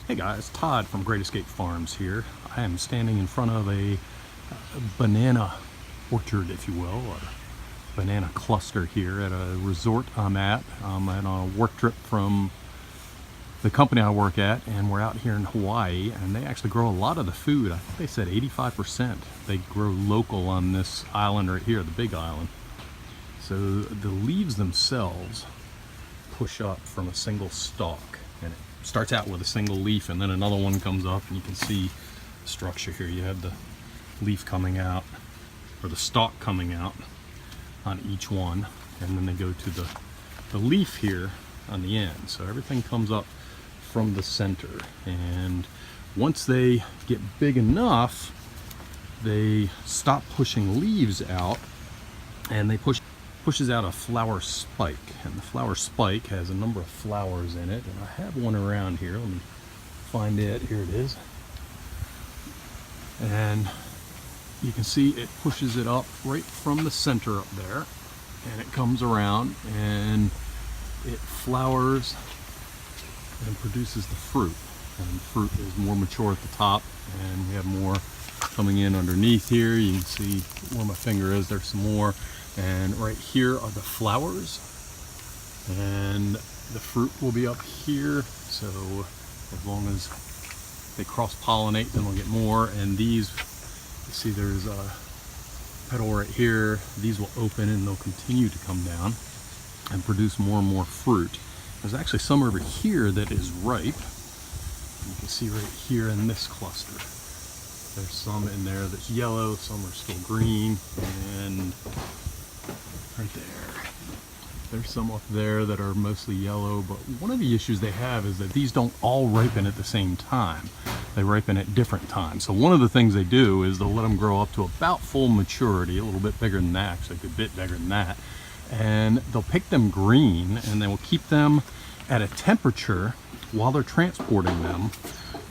Hey guys, Todd from Great Escape Farms here. I am standing in front of a banana orchard, if you will, or banana cluster here at a resort I'm at. I'm on a work trip from the company I work at, and we're out here in Hawaii, and they actually grow a lot of the food. I think they said 85% they grow local on this island right here, the Big Island. So the leaves themselves push up from a single stalk, and it starts out with a single leaf and then another one comes up, and you can see the structure here. You have the leaf coming out, or the stalk coming out on each one, and then they go to the leaf here on the end. So everything comes up from the center, and once they get big enough, they stop pushing leaves out, and they pushes out a flower spike, and the flower spike has a number of flowers in it, and I have one around here. Let me find it. Here it is. And you can see it pushes it up right from the center up there, and it comes around and it flowers and produces the fruit, and the fruit is more mature at the top, and we have more coming in underneath here. You can see where my finger is, there's some more. And right here are the flowers, and the fruit will be up here. So as long as they cross-pollinate, then we'll get more. And these, you see there's a petal right here. These will open and they'll continue to come down and produce more and more fruit. There's actually some over here that is ripe. You can see right here in this cluster. There's some in there that's yellow, some are still green, and right there, there's some up there that are mostly yellow. But one of the issues they have is that these don't all ripen at the same time. They ripen at different times. So one of the things they do is they'll let them grow up to about full maturity, a little bit bigger than that, actually a good bit bigger than that, and they'll pick them green, and they will keep them at a temperature while they're transporting them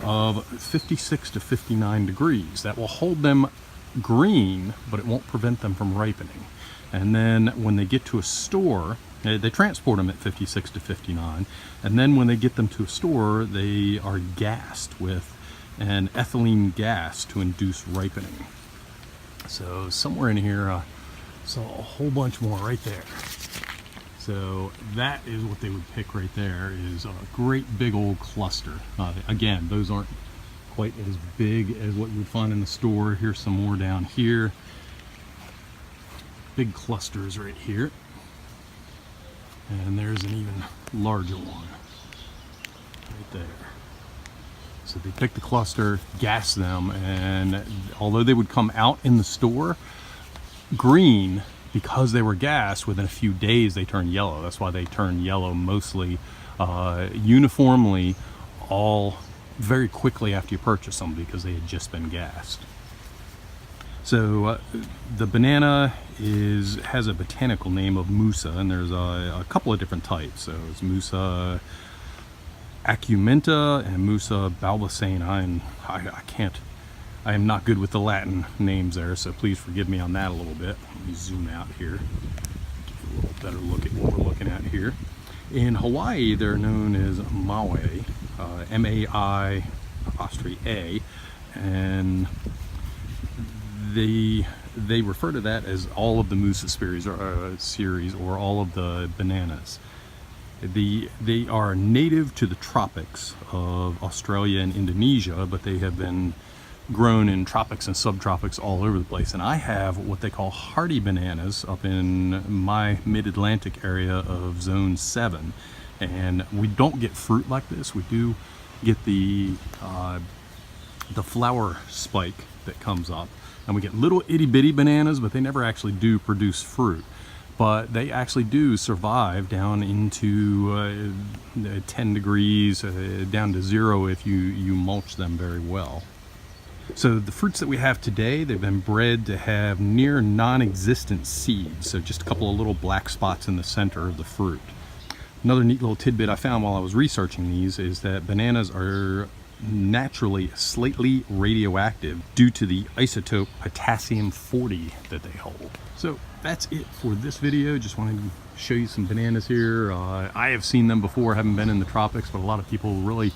of 56 to 59 degrees. That will hold them green, but it won't prevent them from ripening. And then when they get to a store, they transport them at 56 to 59, and then when they get them to a store, they are gassed with an ethylene gas to induce ripening. So somewhere in here, I saw a whole bunch more right there. So that is what they would pick right there, is a great big old cluster. Again, those aren't quite as big as what you would find in the store. Here's some more down here. Big clusters right here, and there's an even larger one right there. So they pick the cluster, gas them, and although they would come out in the store green, because they were gassed, within a few days they turn yellow. That's why they turn yellow mostly uniformly, all very quickly after you purchase them, because they had just been gassed. So the banana has a botanical name of Musa, and there's a couple of different types. So it's Musa acumenta and Musa balbacena, and I am not good with the Latin names there, so please forgive me on that a little bit. Let me zoom out here, give you a little better look at what we're looking at here. In Hawaii, they're known as Maui, M-A-I apostrophe A, and they refer to that as all of the Musa series, or all of the bananas. They are native to the tropics of Australia and Indonesia, but they have been grown in tropics and subtropics all over the place. And I have what they call hardy bananas up in my mid-Atlantic area of zone 7, and we don't get fruit like this. We do get the flower spike that comes up, and we get little itty-bitty bananas, but they never actually do produce fruit. But they actually do survive down into 10 degrees, down to 0 if you mulch them very well. So the fruits that we have today, they've been bred to have near non-existent seeds, so just a couple of little black spots in the center of the fruit. Another neat little tidbit I found while I was researching these is that bananas are naturally slightly radioactive due to the isotope potassium-40 that they hold. So that's it for this video. Just wanted to show you some bananas here. I have seen them before, haven't been in the tropics, but a lot of people really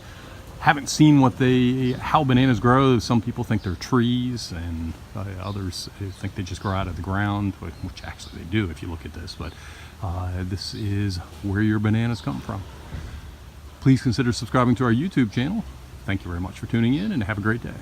Haven't seen how bananas grow. Some people think they're trees, and others think they just grow out of the ground, which actually they do if you look at this. But this is where your bananas come from. Please consider subscribing to our YouTube channel. Thank you very much for tuning in, and have a great day.